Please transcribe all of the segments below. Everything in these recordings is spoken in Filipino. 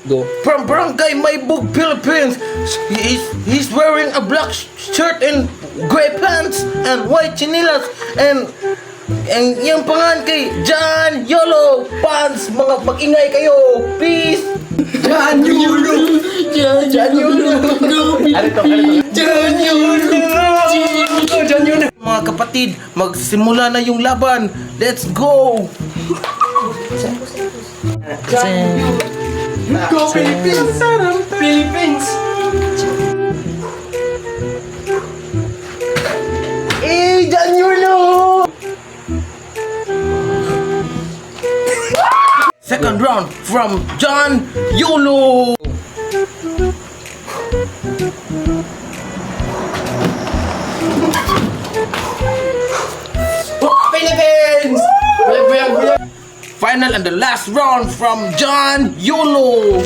Go. From Barangay Maybug, Philippines. He's wearing a black shirt and gray pants and white chinelas and yung pangalan kay John Yolo Pants. Mga mag-ingay kayo, please. John Yolo. John Yolo. John Yolo. John Yolo. Mga kapatid, magsimula na yung laban. Let's go. Go Philippines! Philippines! John Yolo. Second round from John Yolo. Philippines! Final and the last round from John Yolo.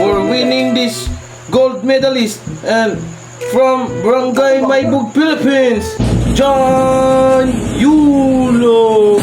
For winning this gold medalist and from Barangay Maybug, Philippines, John Yolo.